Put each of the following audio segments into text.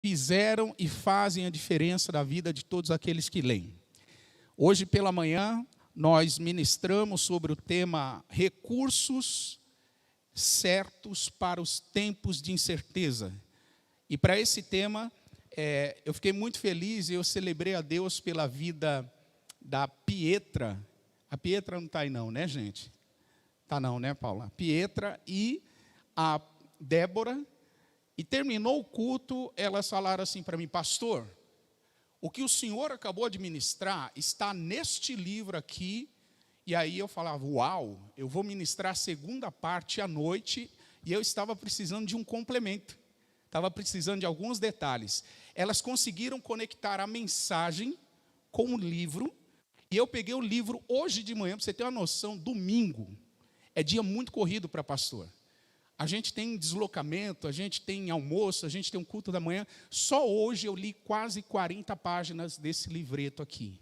fizeram e fazem a diferença na vida de todos aqueles que leem. Hoje pela manhã, nós ministramos sobre o tema recursos certos para os tempos de incerteza. E para esse tema, eu fiquei muito feliz e eu celebrei a Deus pela vida da Pietra. A Pietra não está aí não, né, gente? Está não, né, Paula? Pietra e a Débora. E terminou o culto, elas falaram assim para mim: pastor, o que o senhor acabou de ministrar está neste livro aqui. E aí eu falava: uau, eu vou ministrar a segunda parte à noite, e eu estava precisando de um complemento, estava precisando de alguns detalhes. Elas conseguiram conectar a mensagem com o livro, e eu peguei o livro hoje de manhã, para você ter uma noção, domingo, é dia muito corrido para pastor. A gente tem deslocamento, a gente tem almoço, a gente tem um culto da manhã. Só hoje eu li quase 40 páginas desse livreto aqui.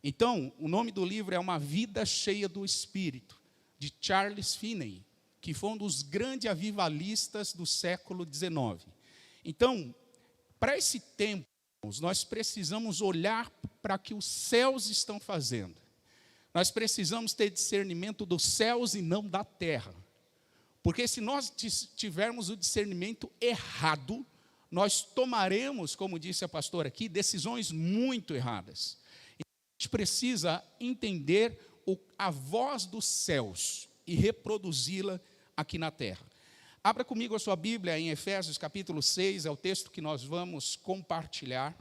Então, o nome do livro é Uma Vida Cheia do Espírito, de Charles Finney, que foi um dos grandes avivalistas do século XIX. Então, para esse tempo, nós precisamos olhar para o que os céus estão fazendo. Nós precisamos ter discernimento dos céus e não da terra. Porque se nós tivermos o discernimento errado, nós tomaremos, como disse a pastora aqui, decisões muito erradas. A gente precisa entender a voz dos céus e reproduzi-la aqui na terra. Abra comigo a sua Bíblia em Efésios capítulo 6, é o texto que nós vamos compartilhar.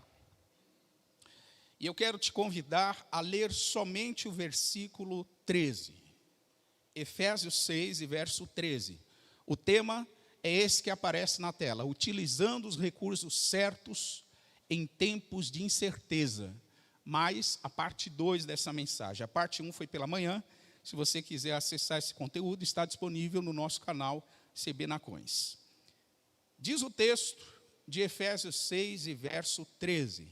E eu quero te convidar a ler somente o versículo 13. Efésios 6 e verso 13. O tema é esse que aparece na tela: utilizando os recursos certos em tempos de incerteza. Mas a parte 2 dessa mensagem. A parte 1 foi pela manhã. Se você quiser acessar esse conteúdo, está disponível no nosso canal CB Nacões. Diz o texto de Efésios 6 e verso 13.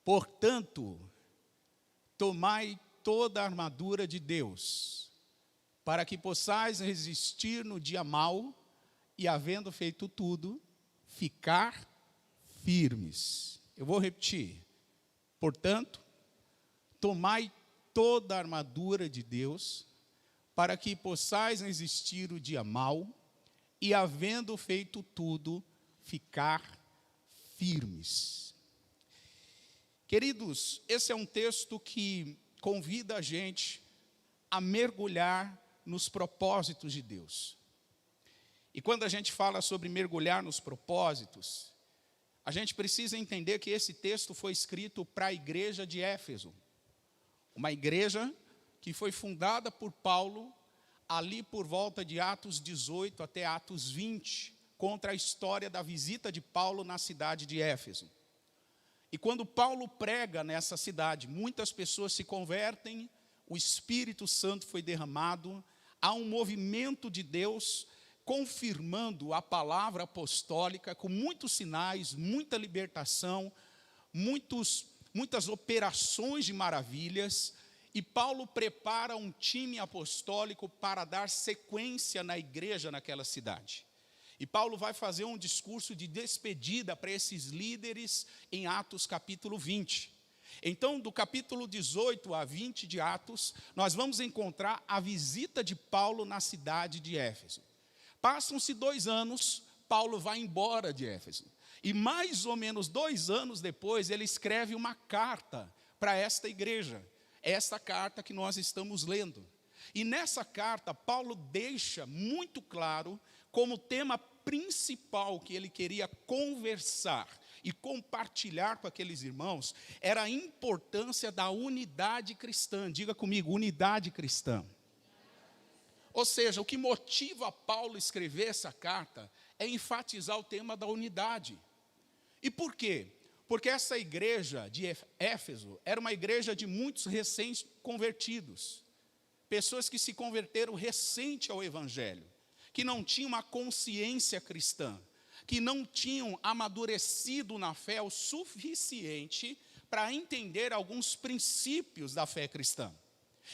Portanto, tomai toda a armadura de Deus, para que possais resistir no dia mau, e havendo feito tudo, ficar firmes. Eu vou repetir. Portanto, tomai toda a armadura de Deus, para que possais resistir o dia mau, e havendo feito tudo, ficar firmes. Queridos, esse é um texto que convida a gente a mergulhar nos propósitos de Deus. E quando a gente fala sobre mergulhar nos propósitos, a gente precisa entender que esse texto foi escrito para a igreja de Éfeso. Uma igreja que foi fundada por Paulo ali por volta de Atos 18 até Atos 20, contra a história da visita de Paulo na cidade de Éfeso. E quando Paulo prega nessa cidade, muitas pessoas se convertem, o Espírito Santo foi derramado, há um movimento de Deus confirmando a palavra apostólica com muitos sinais, muita libertação, muitas operações de maravilhas. E Paulo prepara um time apostólico para dar sequência na igreja naquela cidade. E Paulo vai fazer um discurso de despedida para esses líderes em Atos capítulo 20. Então, do capítulo 18 a 20 de Atos, nós vamos encontrar a visita de Paulo na cidade de Éfeso. Passam-se 2 anos, Paulo vai embora de Éfeso. E mais ou menos 2 anos depois, ele escreve uma carta para esta igreja. Esta carta que nós estamos lendo. E nessa carta, Paulo deixa muito claro como tema principal que ele queria conversar e compartilhar com aqueles irmãos era a importância da unidade cristã. Diga comigo, unidade cristã. Ou seja, o que motiva Paulo a escrever essa carta é enfatizar o tema da unidade. E por quê? Porque essa igreja de Éfeso era uma igreja de muitos recém-convertidos. Pessoas que se converteram recente ao Evangelho, que não tinham uma consciência cristã, que não tinham amadurecido na fé o suficiente para entender alguns princípios da fé cristã.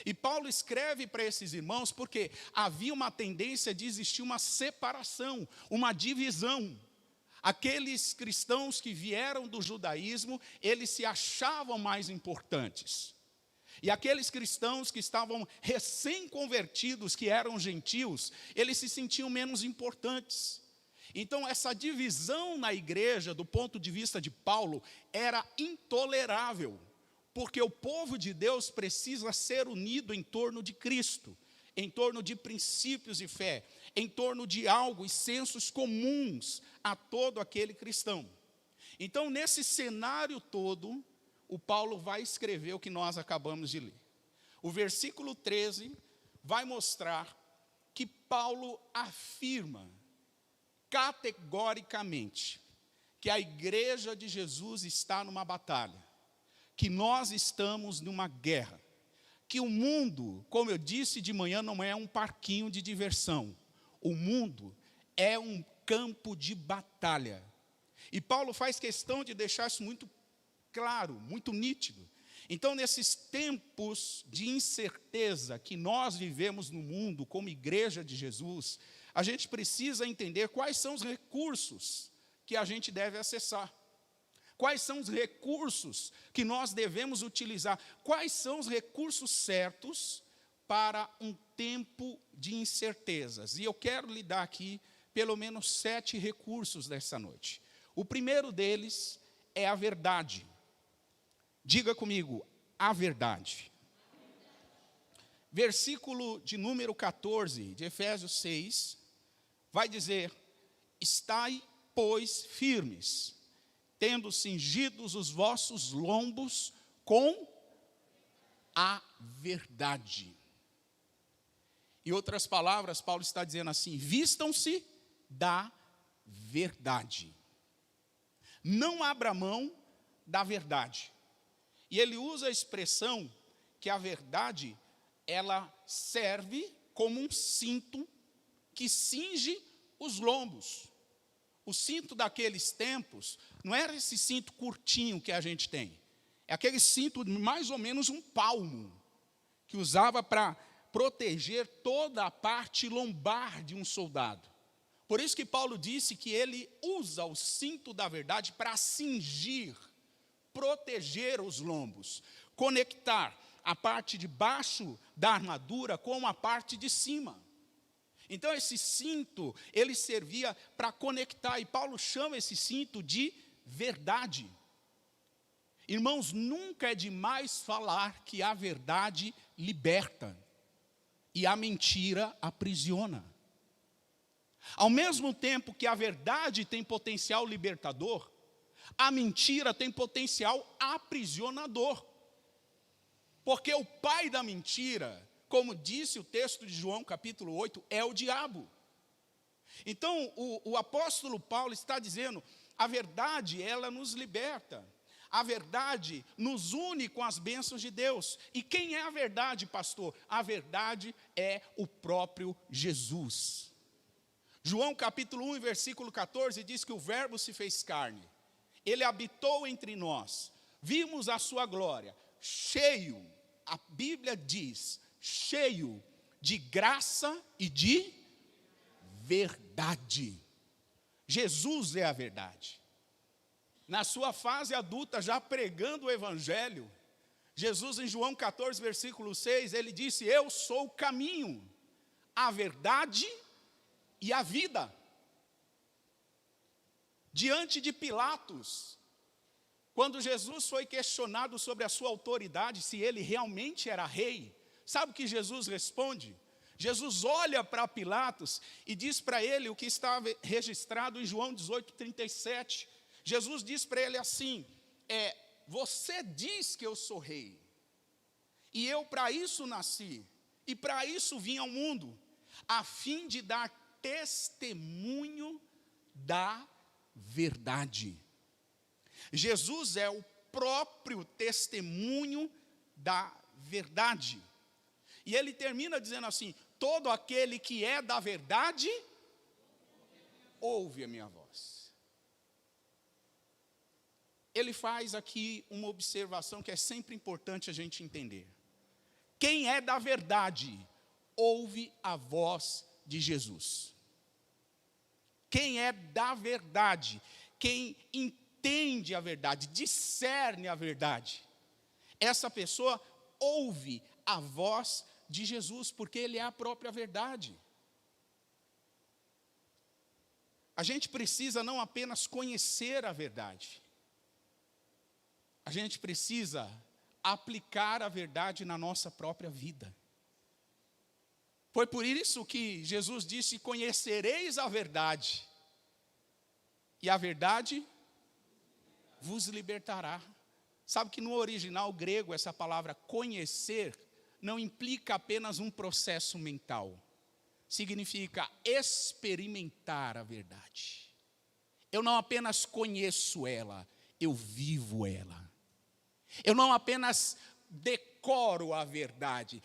E Paulo escreve para esses irmãos porque havia uma tendência de existir uma separação, uma divisão. Aqueles cristãos que vieram do judaísmo, eles se achavam mais importantes. E aqueles cristãos que estavam recém-convertidos, que eram gentios, eles se sentiam menos importantes. Então, essa divisão na igreja, do ponto de vista de Paulo, era intolerável, porque o povo de Deus precisa ser unido em torno de Cristo, em torno de princípios de fé, em torno de algo e sensos comuns a todo aquele cristão. Então, nesse cenário todo, o Paulo vai escrever o que nós acabamos de ler. O versículo 13 vai mostrar que Paulo afirma categoricamente que a igreja de Jesus está numa batalha, que nós estamos numa guerra, que o mundo, como eu disse de manhã, não é um parquinho de diversão. O mundo é um campo de batalha. E Paulo faz questão de deixar isso muito claro, muito nítido. Então, nesses tempos de incerteza que nós vivemos no mundo como igreja de Jesus, a gente precisa entender quais são os recursos que a gente deve acessar. Quais são os recursos que nós devemos utilizar? Quais são os recursos certos para um tempo de incertezas? E eu quero lhe dar aqui pelo menos 7 recursos dessa noite. O primeiro deles é a verdade. Diga comigo, a verdade. Versículo de número 14 de Efésios 6, vai dizer: estai, pois, firmes, tendo cingidos os vossos lombos com a verdade. Em outras palavras, Paulo está dizendo assim: vistam-se da verdade. Não abra mão da verdade. E ele usa a expressão que a verdade, ela serve como um cinto que cinge os lombos. O cinto daqueles tempos não era esse cinto curtinho que a gente tem. É aquele cinto de mais ou menos um palmo, que usava para proteger toda a parte lombar de um soldado. Por isso que Paulo disse que ele usa o cinto da verdade para cingir, proteger os lombos, conectar a parte de baixo da armadura com a parte de cima. Então, esse cinto, ele servia para conectar, e Paulo chama esse cinto de verdade. Irmãos, nunca é demais falar que a verdade liberta e a mentira aprisiona. Ao mesmo tempo que a verdade tem potencial libertador, a mentira tem potencial aprisionador. Porque o pai da mentira, como disse o texto de João capítulo 8, é o diabo. Então, o apóstolo Paulo está dizendo, a verdade, ela nos liberta. A verdade nos une com as bênçãos de Deus. E quem é a verdade, pastor? A verdade é o próprio Jesus. João capítulo 1, versículo 14, diz que o verbo se fez carne. Ele habitou entre nós. Vimos a sua glória, cheio, a Bíblia diz, cheio de graça e de verdade. Jesus é a verdade. Na sua fase adulta, já pregando o evangelho, Jesus em João 14, versículo 6, ele disse: eu sou o caminho, a verdade e a vida. Diante de Pilatos, quando Jesus foi questionado sobre a sua autoridade, se ele realmente era rei, sabe o que Jesus responde? Jesus olha para Pilatos e diz para ele o que estava registrado em João 18, 37. Jesus diz para ele assim, você diz que eu sou rei, e eu para isso nasci, e para isso vim ao mundo, a fim de dar testemunho da verdade. Jesus é o próprio testemunho da verdade. E ele termina dizendo assim, todo aquele que é da verdade, ouve a minha voz. Ele faz aqui uma observação que é sempre importante a gente entender. Quem é da verdade, ouve a voz de Jesus. quem é da verdade, quem entende a verdade, discerne a verdade, essa pessoa ouve a voz de Jesus, porque Ele é a própria verdade. A gente precisa não apenas conhecer a verdade, a gente precisa aplicar a verdade na nossa própria vida. Foi por isso que Jesus disse: conhecereis a verdade, e a verdade vos libertará. Sabe que no original grego, essa palavra conhecer não implica apenas um processo mental. Significa experimentar a verdade. Eu não apenas conheço ela, eu vivo ela. Eu não apenas decoro a verdade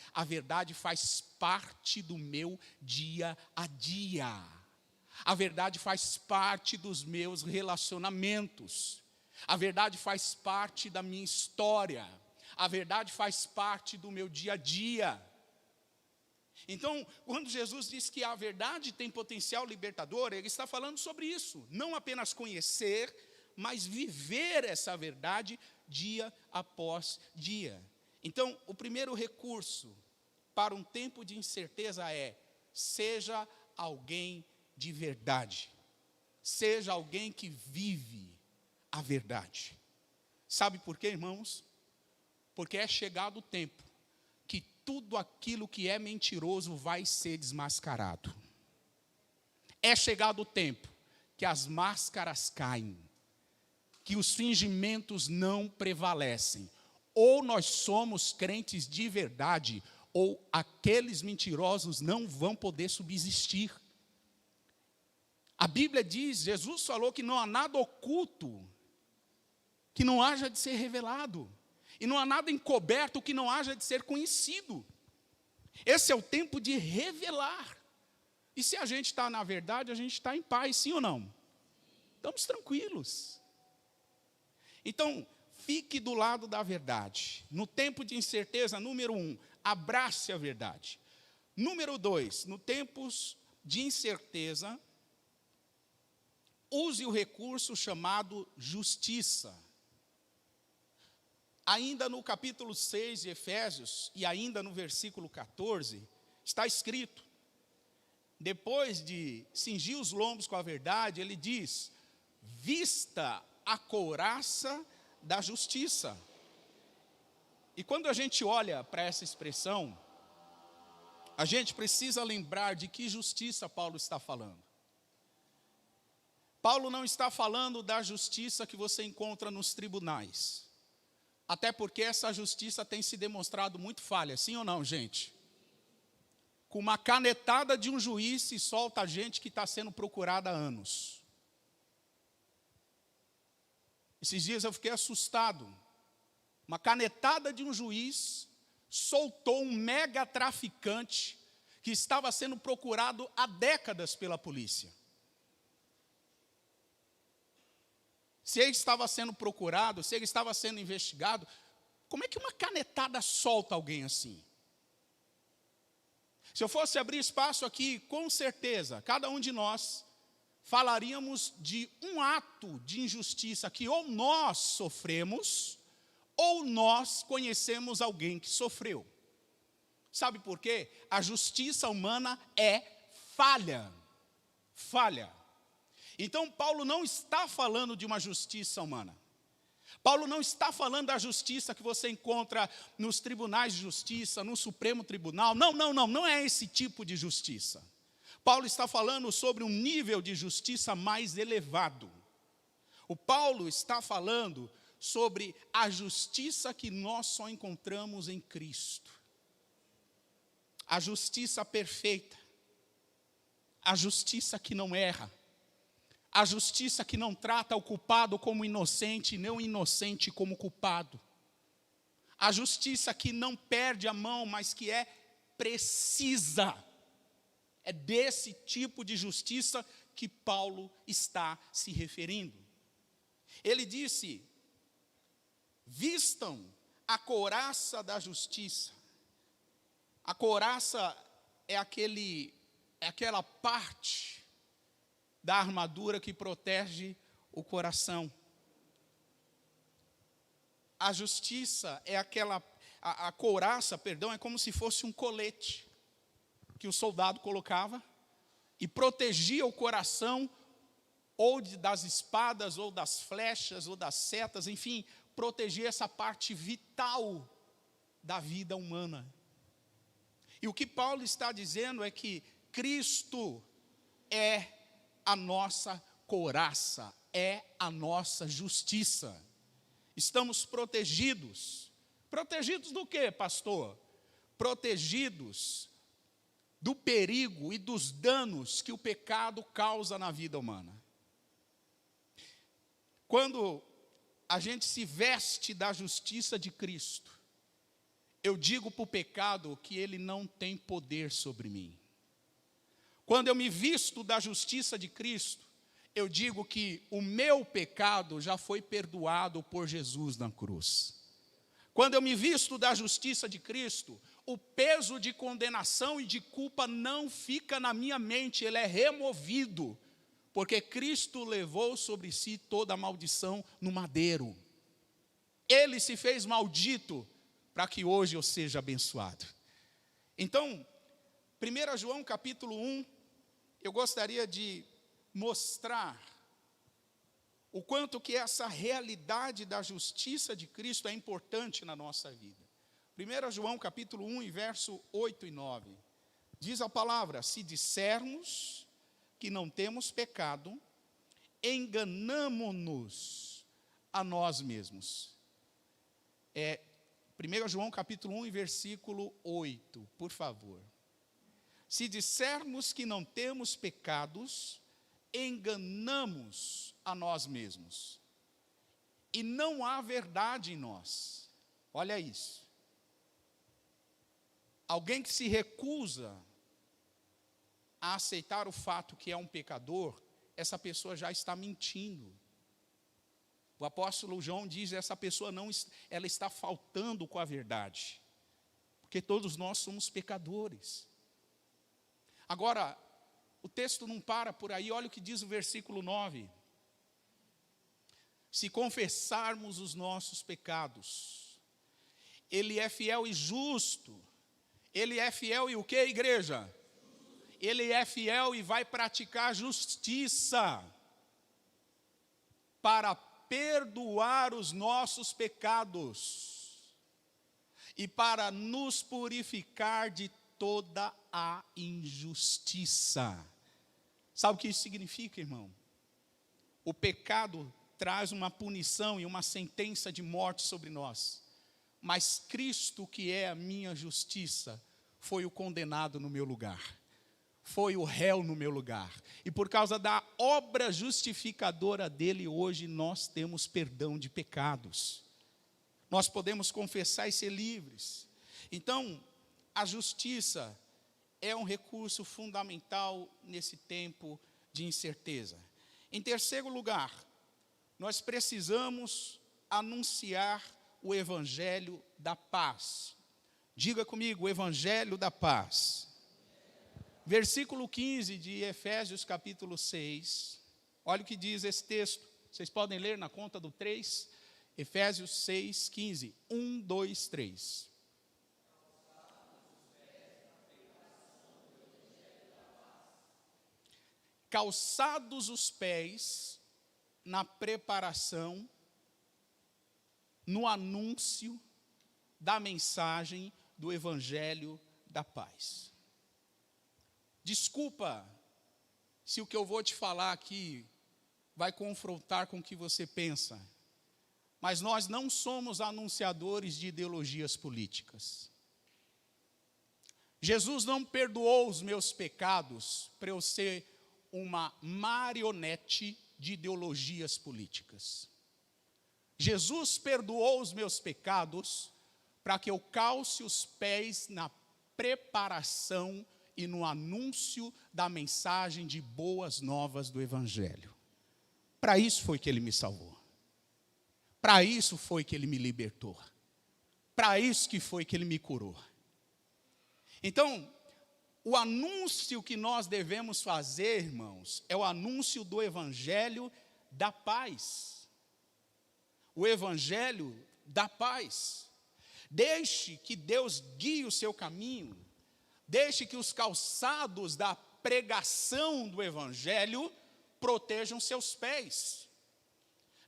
faz parte do meu dia a dia. A verdade faz parte dos meus relacionamentos. A verdade faz parte da minha história. A verdade faz parte do meu dia a dia. Então, quando Jesus diz que a verdade tem potencial libertador, Ele está falando sobre isso. Não apenas conhecer, mas viver essa verdade dia após dia. Então, o primeiro recurso para um tempo de incerteza é: seja alguém de verdade. Seja alguém que vive a verdade. Sabe por quê, irmãos? Porque é chegado o tempo que tudo aquilo que é mentiroso vai ser desmascarado. É chegado o tempo que as máscaras caem, que os fingimentos não prevalecem. Ou nós somos crentes de verdade, ou aqueles mentirosos não vão poder subsistir. A Bíblia diz, Jesus falou que não há nada oculto que não haja de ser revelado. E não há nada encoberto que não haja de ser conhecido. Esse é o tempo de revelar. E se a gente está na verdade, a gente está em paz, sim ou não? Estamos tranquilos. Então, fique do lado da verdade. No tempo de incerteza, número 1, abrace a verdade. Número 2, no tempos de incerteza, use o recurso chamado justiça. Ainda no capítulo 6 de Efésios, e ainda no versículo 14, está escrito: depois de cingir os lombos com a verdade, ele diz: vista a couraça da justiça. E quando a gente olha para essa expressão, a gente precisa lembrar de que justiça Paulo está falando. Paulo não está falando da justiça que você encontra nos tribunais. Até porque essa justiça tem se demonstrado muito falha, sim ou não, gente? Com uma canetada de um juiz se solta a gente que está sendo procurada há anos. Esses dias eu fiquei assustado. Uma canetada de um juiz soltou um mega traficante que estava sendo procurado há décadas pela polícia. Se ele estava sendo procurado, se ele estava sendo investigado, como é que uma canetada solta alguém assim? Se eu fosse abrir espaço aqui, com certeza, cada um de nós falaríamos de um ato de injustiça que ou nós sofremos, ou nós conhecemos alguém que sofreu. Sabe por quê? A justiça humana é falha. Falha. Então, Paulo não está falando de uma justiça humana. Paulo não está falando da justiça que você encontra nos tribunais de justiça, no Supremo Tribunal. Não é esse tipo de justiça. Paulo está falando sobre um nível de justiça mais elevado. O Paulo está falando sobre a justiça que nós só encontramos em Cristo. A justiça perfeita. A justiça que não erra. A justiça que não trata o culpado como inocente, e não o inocente como culpado. A justiça que não perde a mão, mas que é precisa. É desse tipo de justiça que Paulo está se referindo. Ele disse: vistam a couraça da justiça. A couraça é aquela parte da armadura que protege o coração. A justiça é a couraça, é como se fosse um colete que o soldado colocava e protegia o coração ou das espadas, ou das flechas, ou das setas, enfim, protegia essa parte vital da vida humana. E o que Paulo está dizendo é que Cristo é a nossa couraça, é a nossa justiça. Estamos protegidos. Protegidos do quê, pastor? Protegidos do perigo e dos danos que o pecado causa na vida humana. Quando a gente se veste da justiça de Cristo, eu digo para o pecado que ele não tem poder sobre mim. Quando eu me visto da justiça de Cristo, eu digo que o meu pecado já foi perdoado por Jesus na cruz. Quando eu me visto da justiça de Cristo, o peso de condenação e de culpa não fica na minha mente, ele é removido, porque Cristo levou sobre si toda a maldição no madeiro. Ele se fez maldito para que hoje eu seja abençoado. Então, 1 João capítulo 1, eu gostaria de mostrar o quanto que essa realidade da justiça de Cristo é importante na nossa vida. 1 João capítulo 1, e verso 8 e 9. Diz a palavra: se dissermos que não temos pecado, enganamo-nos a nós mesmos. 1 João capítulo 1, e versículo 8, por favor. Se dissermos que não temos pecados, enganamos a nós mesmos, e não há verdade em nós. Olha isso. Alguém que se recusa a aceitar o fato que é um pecador, essa pessoa já está mentindo. O apóstolo João diz: essa pessoa ela está faltando com a verdade, porque todos nós somos pecadores. Agora, o texto não para por aí, olha o que diz o versículo 9. Se confessarmos os nossos pecados, Ele é fiel e justo. Ele é fiel e o que, igreja? Ele é fiel e vai praticar justiça para perdoar os nossos pecados e para nos purificar de toda a injustiça. Sabe o que isso significa, irmão? O pecado traz uma punição e uma sentença de morte sobre nós. Mas Cristo, que é a minha justiça, foi o condenado no meu lugar. Foi o réu no meu lugar. E por causa da obra justificadora dele, hoje nós temos perdão de pecados. Nós podemos confessar e ser livres. Então, a justiça é um recurso fundamental nesse tempo de incerteza. Em terceiro lugar, nós precisamos anunciar o evangelho da paz. Diga comigo, o evangelho da paz. Versículo 15 de Efésios capítulo 6. Olha o que diz esse texto. Vocês podem ler na conta do 3. Efésios 6, 15. 1, 2, 3. Calçados os pés na preparação, no anúncio da mensagem do evangelho da paz. Desculpa se o que eu vou te falar aqui vai confrontar com o que você pensa, mas nós não somos anunciadores de ideologias políticas. Jesus não perdoou os meus pecados para eu ser uma marionete de ideologias políticas. Jesus perdoou os meus pecados para que eu calce os pés na preparação e no anúncio da mensagem de boas novas do evangelho. Para isso foi que ele me salvou. Para isso foi que ele me libertou. Para isso que foi que ele me curou. Então, o anúncio que nós devemos fazer, irmãos, é o anúncio do evangelho da paz. O evangelho da paz. Deixe que Deus guie o seu caminho. Deixe que os calçados da pregação do evangelho protejam seus pés.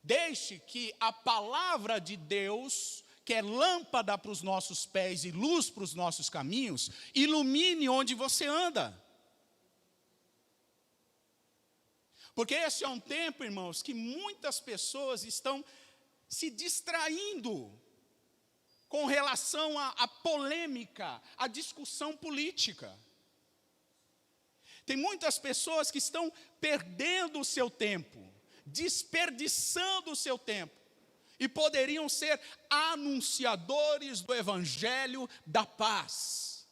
Deixe que a palavra de Deus, que é lâmpada para os nossos pés e luz para os nossos caminhos, ilumine onde você anda. Porque esse é um tempo, irmãos, que muitas pessoas estão se distraindo com relação à polêmica, à discussão política. Tem muitas pessoas que estão perdendo o seu tempo, desperdiçando o seu tempo, e poderiam ser anunciadores do evangelho da paz.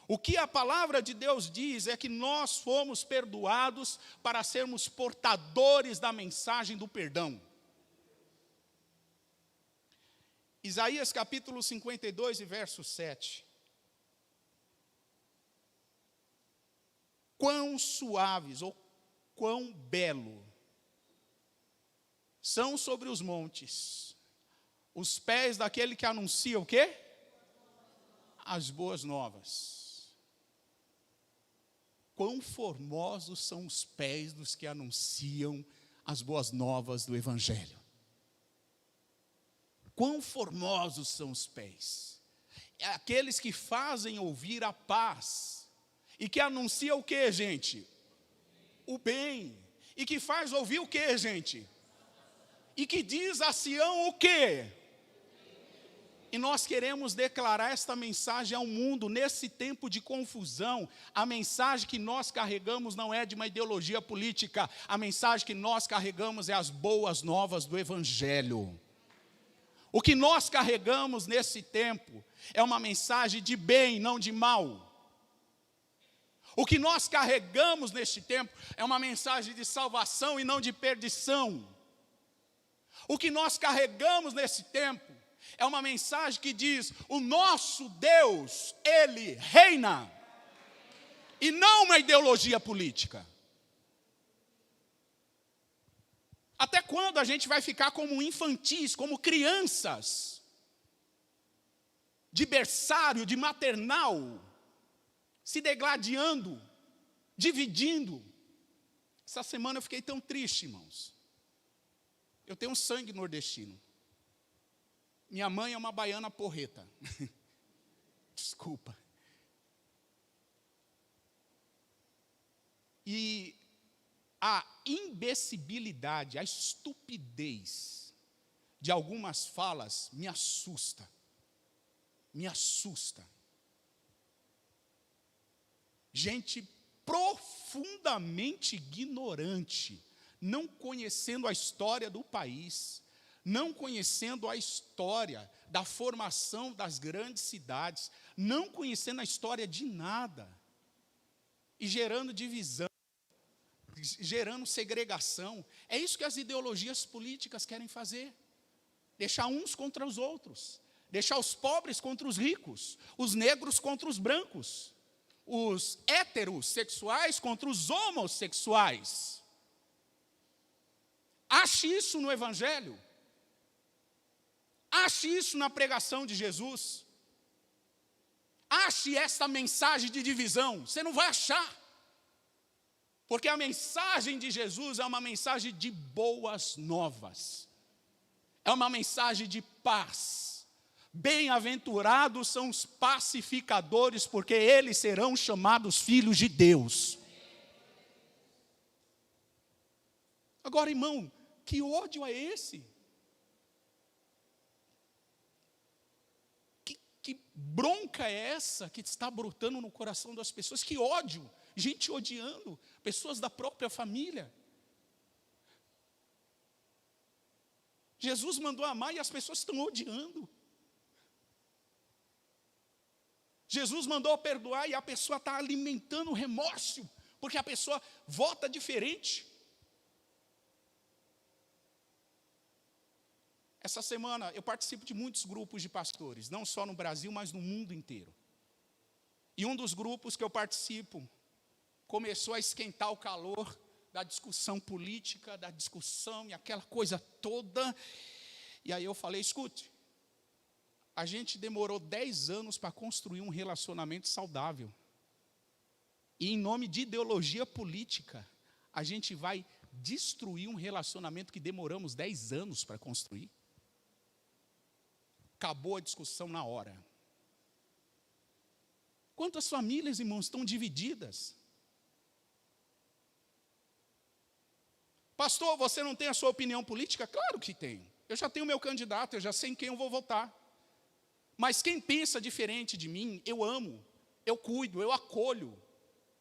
O que a palavra de Deus diz é que nós fomos perdoados para sermos portadores da mensagem do perdão. Isaías capítulo 52 e verso 7. Quão suaves ou quão belo são sobre os montes os pés daquele que anuncia o quê? As boas novas. Quão formosos são os pés dos que anunciam as boas novas do evangelho. Quão formosos são os pés. É aqueles que fazem ouvir a paz. E que anuncia o que, gente? O bem. E que faz ouvir o que, gente? E que diz a Sião o quê? E nós queremos declarar esta mensagem ao mundo, nesse tempo de confusão. A mensagem que nós carregamos não é de uma ideologia política. A mensagem que nós carregamos é as boas novas do evangelho. O que nós carregamos nesse tempo é uma mensagem de bem, não de mal. O que nós carregamos neste tempo é uma mensagem de salvação e não de perdição. O que nós carregamos nesse tempo é uma mensagem que diz: o nosso Deus, Ele reina. E não uma ideologia política. Até quando a gente vai ficar como infantis, como crianças, de berçário, de maternal, se degladiando, dividindo? Essa semana eu fiquei tão triste, irmãos. Eu tenho um sangue nordestino. Minha mãe é uma baiana porreta. Desculpa. E a imbecilidade, a estupidez de algumas falas me assusta. Me assusta. Gente profundamente ignorante, não conhecendo a história do país, não conhecendo a história da formação das grandes cidades, não conhecendo a história de nada, e gerando divisão, gerando segregação. É isso que as ideologias políticas querem fazer. Deixar uns contra os outros. Deixar os pobres contra os ricos. Os negros contra os brancos. Os heterossexuais contra os homossexuais. Ache isso no evangelho. Ache isso na pregação de Jesus. Ache essa mensagem de divisão. Você não vai achar. Porque a mensagem de Jesus é uma mensagem de boas novas. É uma mensagem de paz. Bem-aventurados são os pacificadores, porque eles serão chamados filhos de Deus. Agora, irmão, que ódio é esse? Que bronca é essa que está brotando no coração das pessoas? Que ódio! Gente odiando, pessoas da própria família. Jesus mandou amar e as pessoas estão odiando. Jesus mandou perdoar e a pessoa está alimentando remorso, porque a pessoa vota diferente. Essa semana eu participo de muitos grupos de pastores, não só no Brasil, mas no mundo inteiro. E um dos grupos que eu participo começou a esquentar o calor da discussão política, da discussão e aquela coisa toda. E aí eu falei, escute, a gente demorou 10 anos para construir um relacionamento saudável. E em nome de ideologia política, a gente vai destruir um relacionamento que demoramos 10 anos para construir. Acabou a discussão na hora. Quantas famílias, irmãos, estão divididas? Pastor, você não tem a sua opinião política? Claro que tenho. Eu já tenho meu candidato, eu já sei em quem eu vou votar. Mas quem pensa diferente de mim, eu amo, eu cuido, eu acolho.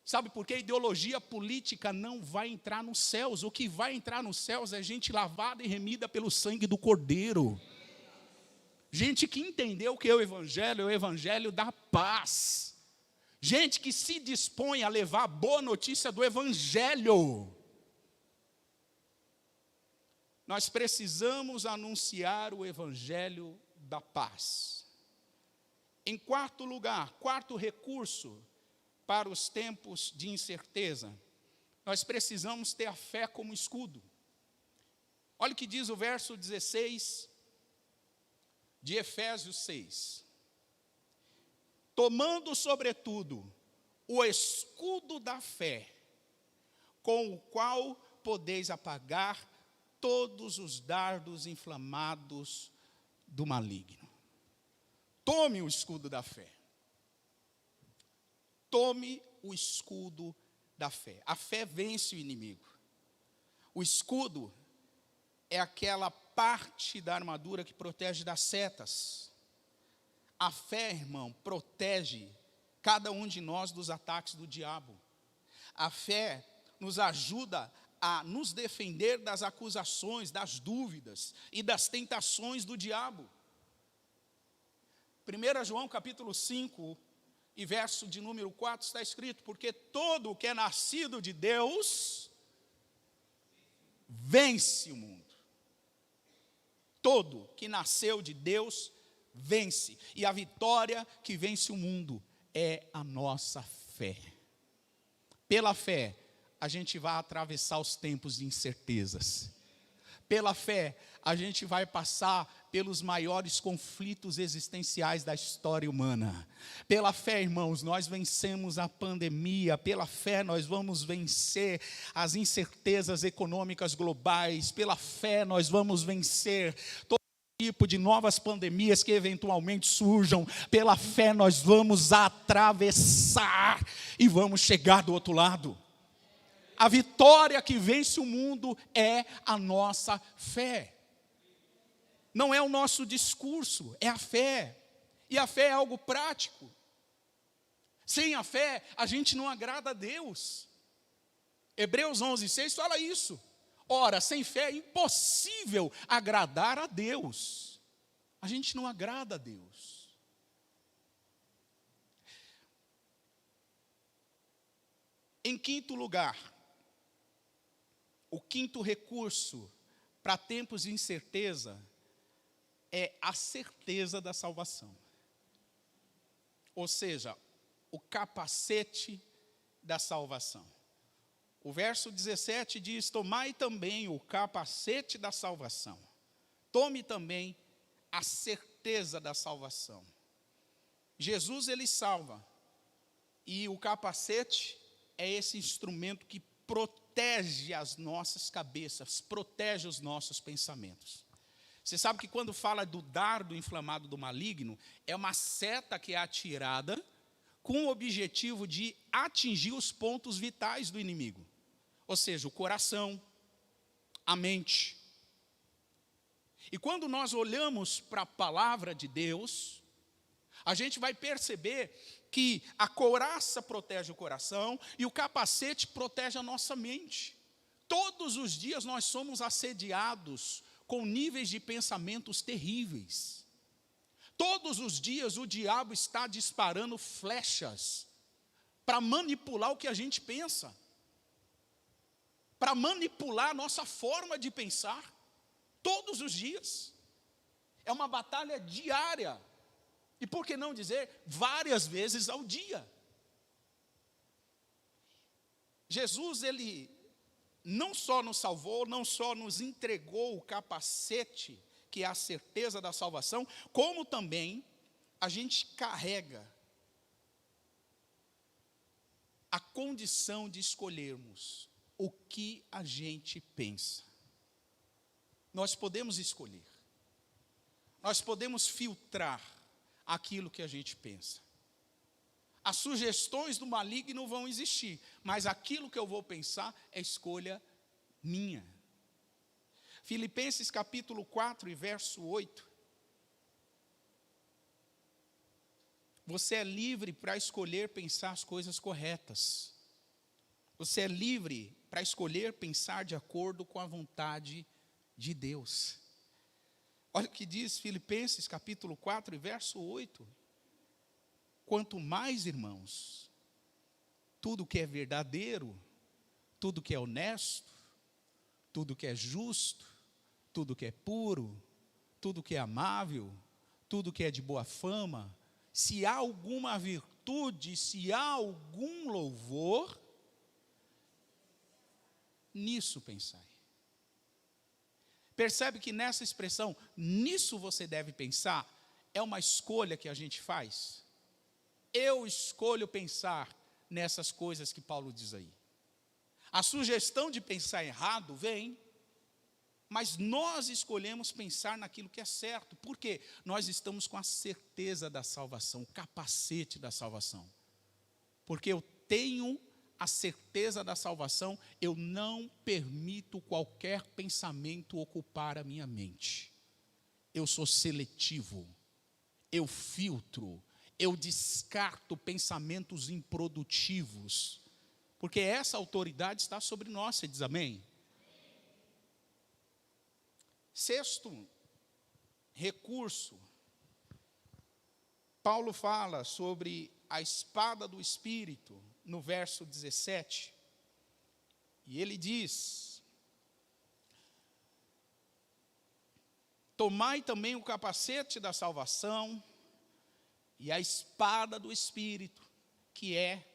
Sabe por quê? Ideologia política não vai entrar nos céus. O que vai entrar nos céus é gente lavada e remida pelo sangue do Cordeiro. Gente que entendeu que é o Evangelho da paz. Gente que se dispõe a levar a boa notícia do Evangelho. Nós precisamos anunciar o Evangelho da paz. Em quarto lugar, quarto recurso para os tempos de incerteza, nós precisamos ter a fé como escudo. Olha o que diz o verso 16 de Efésios 6. Tomando, sobretudo, o escudo da fé, com o qual podeis apagar todos os dardos inflamados do maligno. Tome o escudo da fé. Tome o escudo da fé. A fé vence o inimigo. O escudo é aquela parte da armadura que protege das setas. A fé, irmão, protege cada um de nós dos ataques do diabo. A fé nos ajuda a nos defender das acusações, das dúvidas e das tentações do diabo. 1 João capítulo 5 e verso de número 4 está escrito: porque todo o que é nascido de Deus vence o mundo. Todo que nasceu de Deus vence. E a vitória que vence o mundo é a nossa fé. Pela fé, a gente vai atravessar os tempos de incertezas. Pela fé, a gente vai passar pelos maiores conflitos existenciais da história humana. Pela fé, irmãos, nós vencemos a pandemia. Pela fé, nós vamos vencer as incertezas econômicas globais. Pela fé, nós vamos vencer todo tipo de novas pandemias que eventualmente surjam. Pela fé, nós vamos atravessar e vamos chegar do outro lado. A vitória que vence o mundo é a nossa fé. Não é o nosso discurso, é a fé. E a fé é algo prático. Sem a fé, a gente não agrada a Deus. Hebreus 11:6 fala isso. Ora, sem fé é impossível agradar a Deus. A gente não agrada a Deus. Em quinto lugar, o quinto recurso para tempos de incerteza é a certeza da salvação. Ou seja, o capacete da salvação. O verso 17 diz: tomai também o capacete da salvação. Tome também a certeza da salvação. Jesus, ele salva. E o capacete é esse instrumento que protege as nossas cabeças, protege os nossos pensamentos. Você sabe que quando fala do dardo inflamado do maligno, é uma seta que é atirada com o objetivo de atingir os pontos vitais do inimigo. Ou seja, o coração, a mente. E quando nós olhamos para a palavra de Deus, a gente vai perceber que a couraça protege o coração e o capacete protege a nossa mente. Todos os dias nós somos assediados com níveis de pensamentos terríveis. Todos os dias o diabo está disparando flechas para manipular o que a gente pensa, para manipular a nossa forma de pensar. Todos os dias. É uma batalha diária. E por que não dizer várias vezes ao dia? Jesus, ele não só nos salvou, não só nos entregou o capacete, que é a certeza da salvação, como também a gente carrega a condição de escolhermos o que a gente pensa. Nós podemos escolher. Nós podemos filtrar aquilo que a gente pensa. As sugestões do maligno vão existir, mas aquilo que eu vou pensar é escolha minha. Filipenses capítulo 4 e verso 8. Você é livre para escolher pensar as coisas corretas. Você é livre para escolher pensar de acordo com a vontade de Deus. Olha o que diz Filipenses capítulo 4 e verso 8. Quanto mais, irmãos, tudo que é verdadeiro, tudo que é honesto, tudo que é justo, tudo que é puro, tudo que é amável, tudo que é de boa fama, se há alguma virtude, se há algum louvor, nisso pensai. Percebe que nessa expressão, nisso você deve pensar, é uma escolha que a gente faz. Eu escolho pensar nessas coisas que Paulo diz aí. A sugestão de pensar errado vem, mas nós escolhemos pensar naquilo que é certo. Por quê? Nós estamos com a certeza da salvação, o capacete da salvação. Porque eu tenho a certeza da salvação, eu não permito qualquer pensamento ocupar a minha mente. Eu sou seletivo, eu filtro, eu descarto pensamentos improdutivos, porque essa autoridade está sobre nós, você diz amém? Sexto recurso, Paulo fala sobre a espada do Espírito, no verso 17, e ele diz: tomai também o capacete da salvação, e a espada do Espírito, que é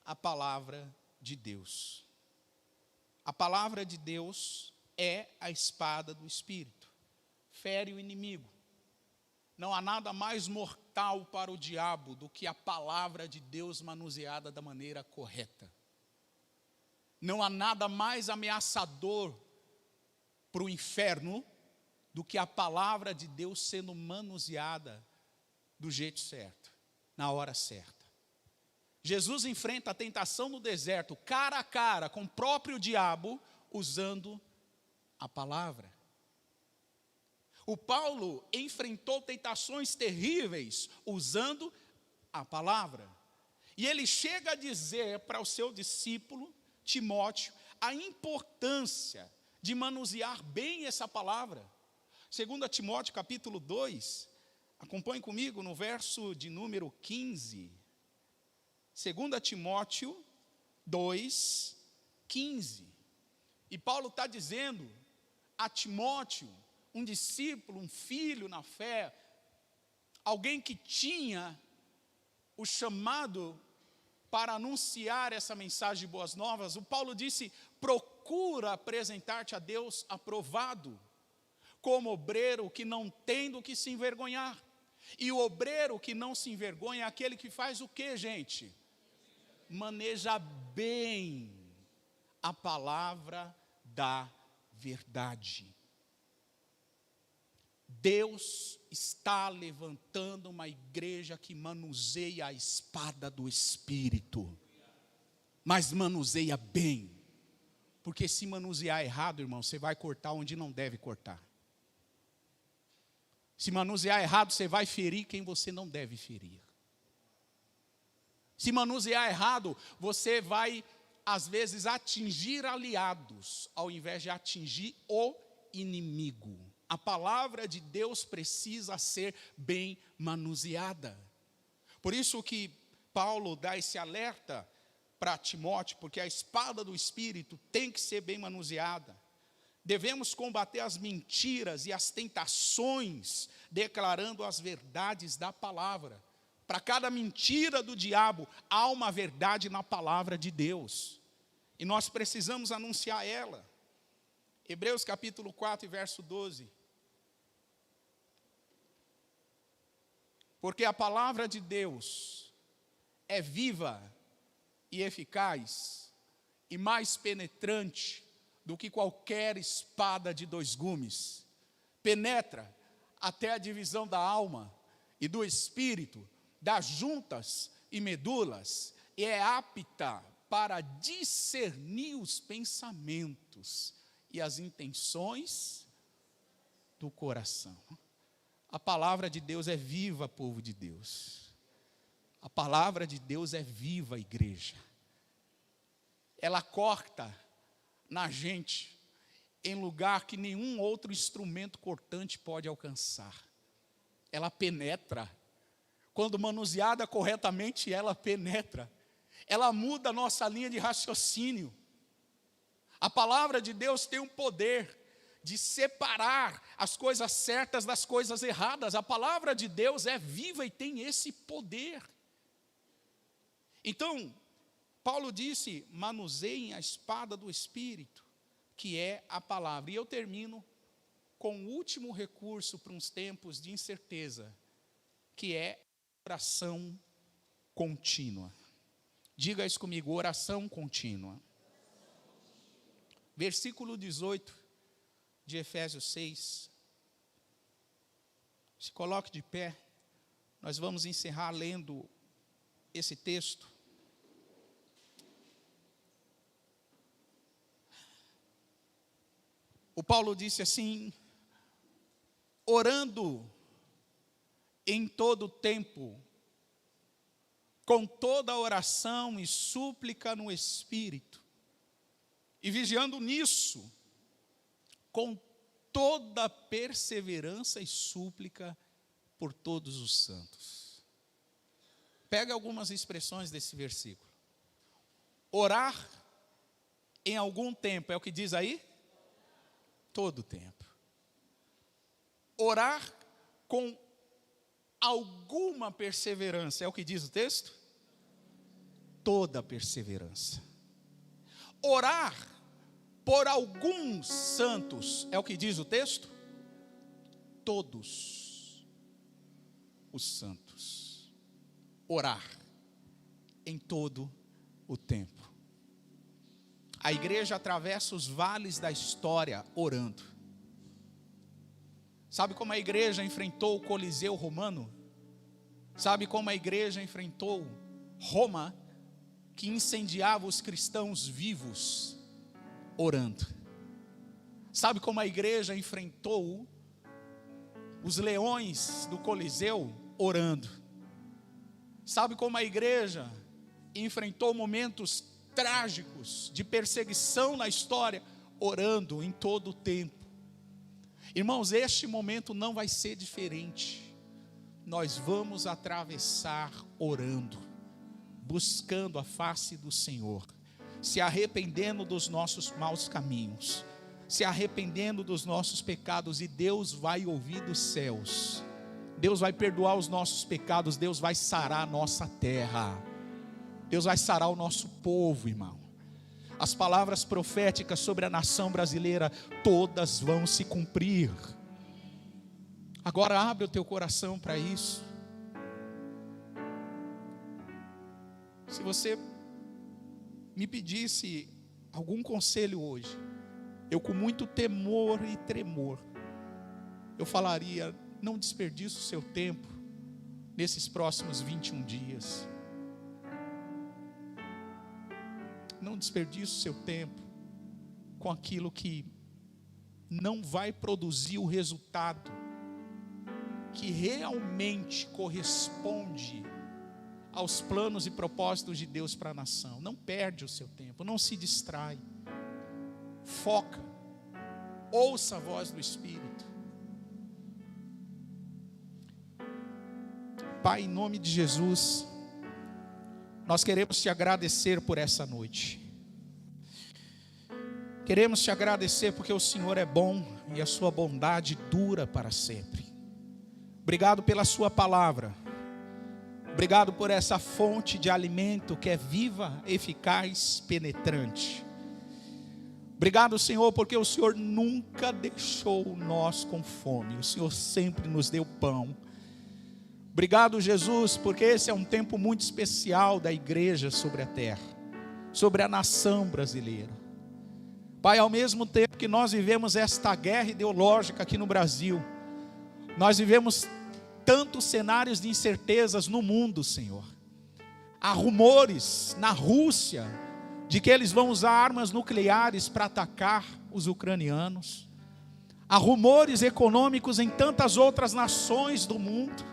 a palavra de Deus. A palavra de Deus é a espada do Espírito. Fere o inimigo. Não há nada mais mortal para o diabo do que a palavra de Deus manuseada da maneira correta. Não há nada mais ameaçador para o inferno do que a palavra de Deus sendo manuseada do jeito certo, na hora certa. Jesus enfrenta a tentação no deserto, cara a cara com o próprio diabo, usando a palavra. O Paulo enfrentou tentações terríveis, usando a palavra. E ele chega a dizer para o seu discípulo, Timóteo, a importância de manusear bem essa palavra. 2 Timóteo capítulo 2, acompanhe comigo no verso de número 15. 2 Timóteo 2, 15. E Paulo está dizendo a Timóteo, um discípulo, um filho na fé, alguém que tinha o chamado para anunciar essa mensagem de boas novas, o Paulo disse: procura apresentar-te a Deus aprovado, como obreiro que não tem do que se envergonhar. E o obreiro que não se envergonha é aquele que faz o quê, gente? Maneja bem a palavra da verdade. Deus está levantando uma igreja que manuseia a espada do Espírito, mas manuseia bem, porque se manusear errado, irmão, você vai cortar onde não deve cortar. Se manusear errado, você vai ferir quem você não deve ferir. Se manusear errado, você vai, às vezes, atingir aliados, ao invés de atingir o inimigo. A palavra de Deus precisa ser bem manuseada. Por isso que Paulo dá esse alerta para Timóteo, porque a espada do Espírito tem que ser bem manuseada. Devemos combater as mentiras e as tentações, declarando as verdades da palavra. Para cada mentira do diabo, há uma verdade na palavra de Deus. E nós precisamos anunciar ela. Hebreus capítulo 4 e verso 12. Porque a palavra de Deus é viva e eficaz e mais penetrante do que qualquer espada de dois gumes. Penetra até a divisão da alma e do espírito, das juntas e medulas, e é apta para discernir os pensamentos e as intenções do coração. A palavra de Deus é viva, povo de Deus. A palavra de Deus é viva, igreja. Ela corta na gente em lugar que nenhum outro instrumento cortante pode alcançar. Ela penetra. Quando manuseada corretamente, ela penetra. Ela muda a nossa linha de raciocínio. A palavra de Deus tem um poder de separar as coisas certas das coisas erradas. A palavra de Deus é viva e tem esse poder. Então, Paulo disse, manuseiem a espada do Espírito, que é a palavra. E eu termino com o último recurso para uns tempos de incerteza, que é oração contínua. Diga isso comigo, oração contínua. Versículo 18 de Efésios 6. Se coloque de pé, nós vamos encerrar lendo esse texto. O Paulo disse assim, orando em todo tempo, com toda oração e súplica no Espírito, e vigiando nisso, com toda perseverança e súplica por todos os santos. Pega algumas expressões desse versículo. Orar em algum tempo, é o que diz aí? Todo tempo. Orar com alguma perseverança, é o que diz o texto? Toda perseverança. Orar por alguns santos, é o que diz o texto? Todos os santos. Orar em todo o tempo. A igreja atravessa os vales da história orando. Sabe como a igreja enfrentou o Coliseu romano? Sabe como a igreja enfrentou Roma, que incendiava os cristãos vivos? Orando. Sabe como a igreja enfrentou os leões do Coliseu? Orando. Sabe como a igreja enfrentou momentos trágicos de perseguição na história? Orando em todo o tempo. Irmãos, este momento não vai ser diferente. Nós vamos atravessar orando, buscando a face do Senhor, se arrependendo dos nossos maus caminhos, se arrependendo dos nossos pecados, e Deus vai ouvir dos céus. Deus vai perdoar os nossos pecados, Deus vai sarar a nossa terra, Deus vai sarar o nosso povo, irmão. As palavras proféticas sobre a nação brasileira, todas vão se cumprir. Agora abre o teu coração para isso. Se você me pedisse algum conselho hoje, eu com muito temor e tremor, eu falaria, não desperdice o seu tempo nesses próximos 21 dias. Não desperdice o seu tempo com aquilo que não vai produzir o resultado que realmente corresponde aos planos e propósitos de Deus para a nação. Não perde o seu tempo, não se distrai. Foca, ouça a voz do Espírito. Pai, em nome de Jesus, nós queremos te agradecer por essa noite. Queremos te agradecer porque o Senhor é bom e a sua bondade dura para sempre. Obrigado pela sua palavra. Obrigado por essa fonte de alimento que é viva, eficaz, penetrante. Obrigado, Senhor, porque o Senhor nunca deixou nós com fome. O Senhor sempre nos deu pão. Obrigado, Jesus, porque esse é um tempo muito especial da igreja sobre a terra, sobre a nação brasileira. Pai, ao mesmo tempo que nós vivemos esta guerra ideológica aqui no Brasil, nós vivemos tantos cenários de incertezas no mundo, Senhor. Há rumores na Rússia de que eles vão usar armas nucleares para atacar os ucranianos. Há rumores econômicos em tantas outras nações do mundo.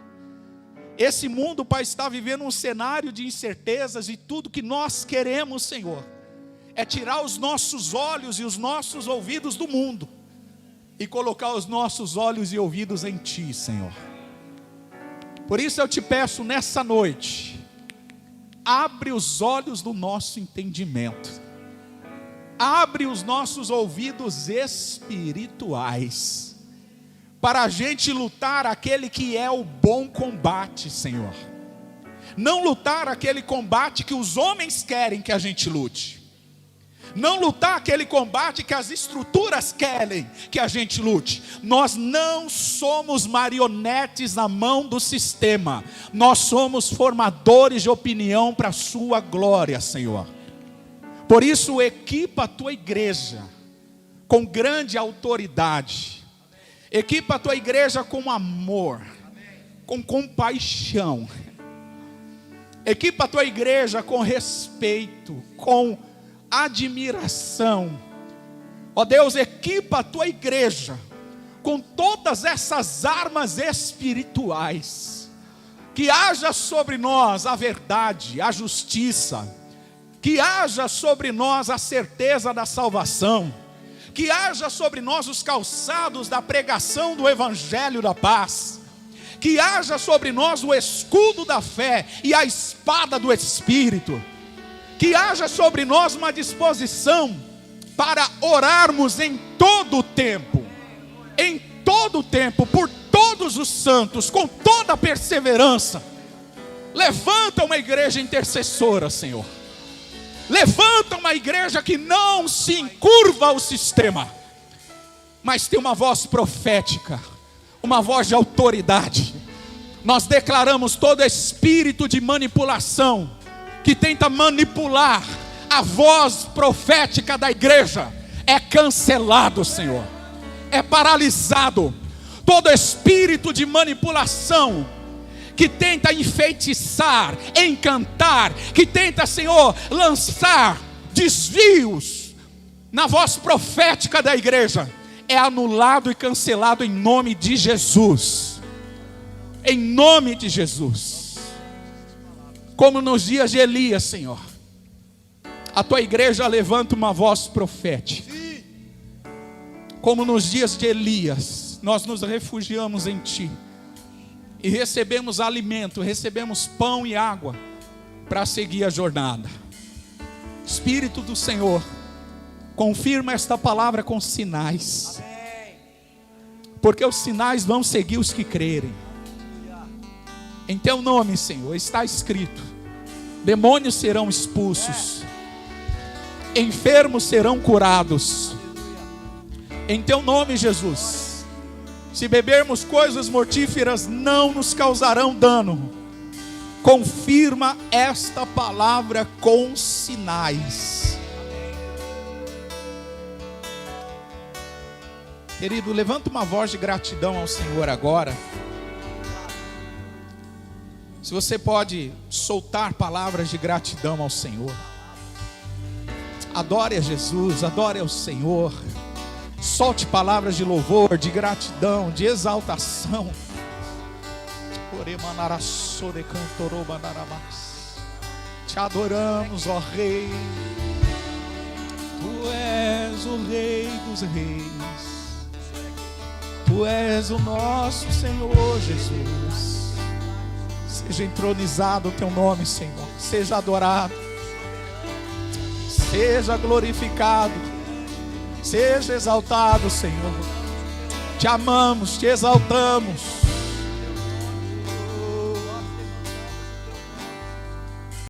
Esse mundo, Pai, está vivendo um cenário de incertezas, e tudo que nós queremos, Senhor, é tirar os nossos olhos e os nossos ouvidos do mundo e colocar os nossos olhos e ouvidos em Ti, Senhor. Por isso eu te peço nessa noite, abre os olhos do nosso entendimento, abre os nossos ouvidos espirituais, para a gente lutar aquele que é o bom combate, Senhor. Não lutar aquele combate que os homens querem que a gente lute. Não lutar aquele combate que as estruturas querem que a gente lute. Nós não somos marionetes na mão do sistema. Nós somos formadores de opinião para a sua glória, Senhor. Por isso, equipa a tua igreja com grande autoridade. Equipa a tua igreja com amor, com compaixão. Equipa a tua igreja com respeito, com admiração. Ó Deus, equipa a tua igreja com todas essas armas espirituais. Que haja sobre nós a verdade, a justiça. Que haja sobre nós a certeza da salvação. Que haja sobre nós os calçados da pregação do evangelho da paz. Que haja sobre nós o escudo da fé e a espada do Espírito. Que haja sobre nós uma disposição para orarmos em todo o tempo, por todos os santos, com toda a perseverança. Levanta uma igreja intercessora, Senhor. Levanta uma igreja que não se encurva ao sistema, mas tem uma voz profética, uma voz de autoridade. Nós declaramos todo espírito de manipulação que tenta manipular a voz profética da igreja é cancelado, Senhor. É paralisado. Todo espírito de manipulação que tenta enfeitiçar, encantar, que tenta, Senhor, lançar desvios na voz profética da igreja, é anulado e cancelado em nome de Jesus. Em nome de Jesus. Como nos dias de Elias, Senhor, a tua igreja levanta uma voz profética. Como nos dias de Elias, nós nos refugiamos em Ti e recebemos alimento, recebemos pão e água para seguir a jornada. Espírito do Senhor, confirma esta palavra com sinais, porque os sinais vão seguir os que crerem. Em teu nome, Senhor, está escrito: demônios serão expulsos, enfermos serão curados. Em teu nome, Jesus. Se bebermos coisas mortíferas, não nos causarão dano. Confirma esta palavra com sinais. Querido, levanta uma voz de gratidão ao Senhor agora. Se você pode soltar palavras de gratidão ao Senhor. Adore a Jesus, adore ao Senhor. Solte palavras de louvor, de gratidão, de exaltação. Te adoramos, ó Rei. Tu és o Rei dos Reis. Tu és o nosso Senhor Jesus. Seja entronizado o teu nome, Senhor. Seja adorado. Seja glorificado. Seja exaltado, Senhor. Te amamos, te exaltamos.